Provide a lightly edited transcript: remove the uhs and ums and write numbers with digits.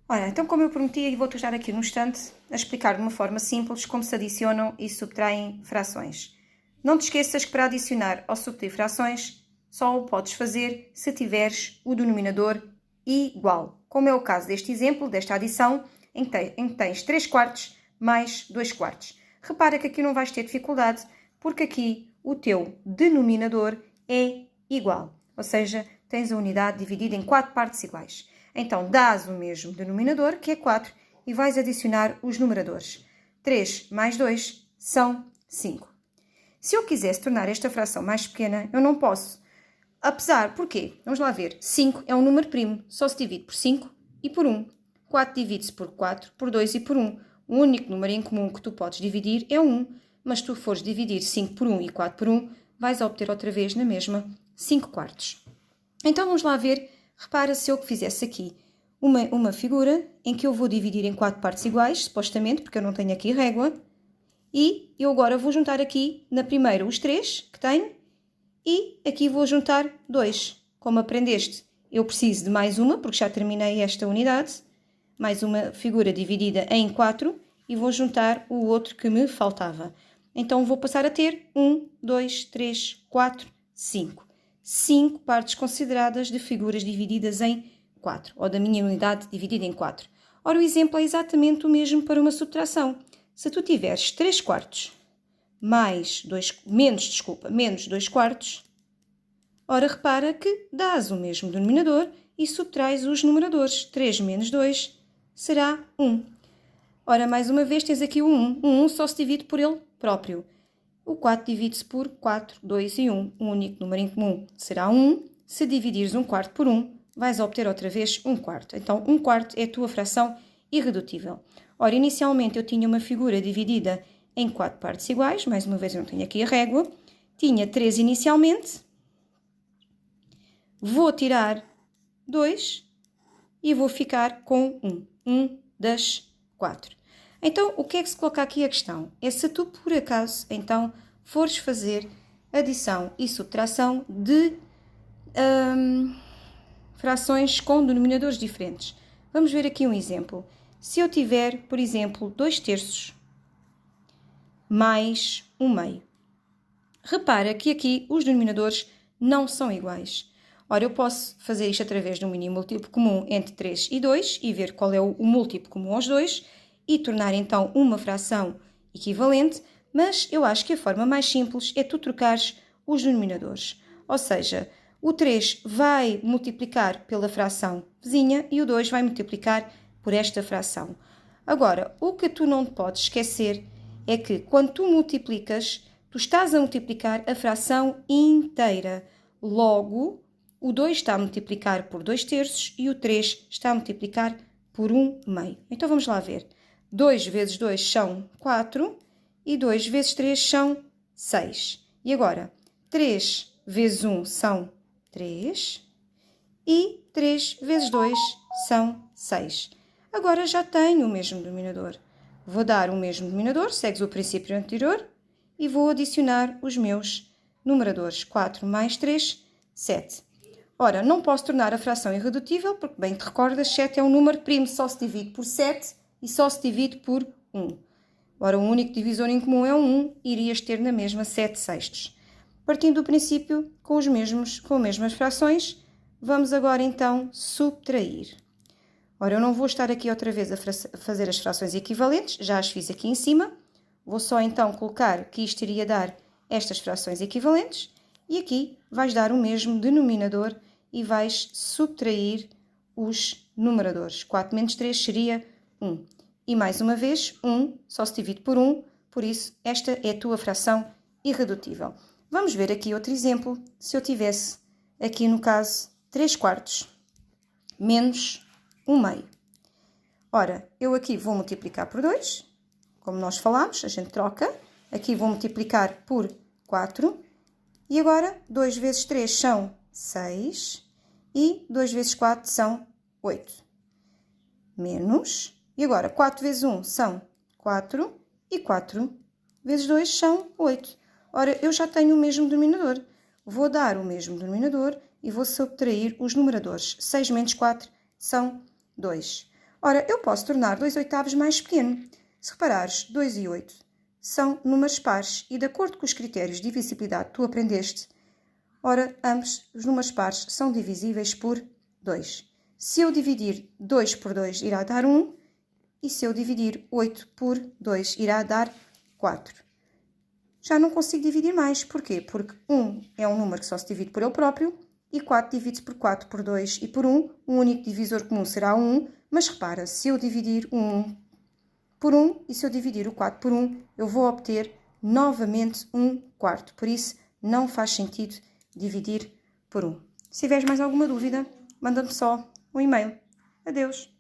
Ora, então como eu prometi, e vou-te estar aqui num instante a explicar de uma forma simples como se adicionam e subtraem frações. Não te esqueças que para adicionar ou subtrair frações só o podes fazer se tiveres o denominador igual, como é o caso deste exemplo, desta adição, em que tens 3 quartos mais 2 quartos. Repara que aqui não vais ter dificuldade, porque aqui o teu denominador é igual, ou seja, tens a unidade dividida em 4 partes iguais. Então, dás o mesmo denominador, que é 4, e vais adicionar os numeradores. 3 mais 2 são 5. Se eu quisesse tornar esta fração mais pequena, eu não posso. Apesar, porquê? Vamos lá ver. 5 é um número primo, só se divide por 5 e por 1. 4 divide-se por 4, por 2 e por 1. O único número em comum que tu podes dividir é 1, mas se tu fores dividir 5 por 1 e 4 por 1, vais obter outra vez na mesma 5 quartos. Então vamos lá ver. Repara se eu fizesse aqui uma figura em que eu vou dividir em 4 partes iguais, supostamente, porque eu não tenho aqui régua, e eu agora vou juntar aqui na primeira os 3 que tenho e aqui vou juntar 2. Como aprendeste, eu preciso de mais uma, porque já terminei esta unidade, mais uma figura dividida em 4 e vou juntar o outro que me faltava. Então vou passar a ter 1, 2, 3, 4, 5. 5 partes consideradas de figuras divididas em 4, ou da minha unidade dividida em 4. Ora, o exemplo é exatamente o mesmo para uma subtração. Se tu tiveres 3 quartos menos 2 quartos, ora, repara que dás o mesmo denominador e subtrais os numeradores. 3 menos 2 será 1. Ora, mais uma vez tens aqui o 1. O 1 só se divide por ele próprio. O 4 divide-se por 4, 2 e 1. O único número em comum será 1. Se dividires 1 quarto por 1, vais obter outra vez 1 quarto. Então, 1 quarto é a tua fração irredutível. Ora, inicialmente eu tinha uma figura dividida em 4 partes iguais. Mais uma vez eu não tenho aqui a régua. Tinha 3 inicialmente. Vou tirar 2 e vou ficar com 1. 1 das 4. Então, o que é que se coloca aqui a questão? É se tu, por acaso, então, fores fazer adição e subtração de frações com denominadores diferentes. Vamos ver aqui um exemplo. Se eu tiver, por exemplo, 2 terços mais 1 meio. Repara que aqui os denominadores não são iguais. Ora, eu posso fazer isto através de um mínimo múltiplo comum entre 3 e 2 e ver qual é o múltiplo comum aos 2 e tornar então uma fração equivalente, mas eu acho que a forma mais simples é tu trocares os denominadores. Ou seja, o 3 vai multiplicar pela fração vizinha e o 2 vai multiplicar por esta fração. Agora, o que tu não podes esquecer é que quando tu multiplicas, tu estás a multiplicar a fração inteira. Logo, o 2 está a multiplicar por 2 terços e o 3 está a multiplicar por 1 meio. Então vamos lá ver. 2 vezes 2 são 4 e 2 vezes 3 são 6. E agora, 3 vezes 1 são 3 e 3 vezes 2 são 6. Agora já tenho o mesmo denominador. Vou dar o mesmo denominador, segues o princípio anterior, e vou adicionar os meus numeradores. 4 mais 3, 7. Ora, não posso tornar a fração irredutível, porque bem te recordas, 7 é um número primo, só se divide por 7 e só se divide por 1. Ora, o único divisor em comum é o 1, irias ter na mesma 7 sextos. Partindo do princípio, com as mesmas frações, vamos agora então subtrair. Ora, eu não vou estar aqui outra vez a fazer as frações equivalentes, já as fiz aqui em cima. Vou só então colocar que isto iria dar estas frações equivalentes e aqui vais dar o mesmo denominador e vais subtrair os numeradores. 4 menos 3 seria 1. E mais uma vez, 1 só se divide por 1, por isso esta é a tua fração irredutível. Vamos ver aqui outro exemplo. Se eu tivesse aqui no caso 3 quartos menos 1 meio. Ora, eu aqui vou multiplicar por 2, como nós falámos, a gente troca. Aqui vou multiplicar por 4. E agora, 2 vezes 3 são 6. E 2 vezes 4 são 8. Menos. E agora, 4 vezes 1 são 4. E 4 vezes 2 são 8. Ora, eu já tenho o mesmo denominador. Vou dar o mesmo denominador e vou subtrair os numeradores. 6 menos 4 são 2. Ora, eu posso tornar 2/8 mais pequeno. Se reparares, 2 e 8 são números pares e, de acordo com os critérios de divisibilidade que tu aprendeste, ora, ambos os números pares são divisíveis por 2. Se eu dividir 2 por 2, irá dar 1, e se eu dividir 8 por 2, irá dar 4. Já não consigo dividir mais. Porquê? Porque 1 é um número que só se divide por ele próprio, e 4 divide-se por 4, por 2 e por 1. O único divisor comum será 1, mas repara, se eu dividir o 1 por 1 e se eu dividir o 4 por 1, eu vou obter novamente 1/4. Por isso, não faz sentido dividir por 1. Se tiveres mais alguma dúvida, manda-me só um e-mail. Adeus!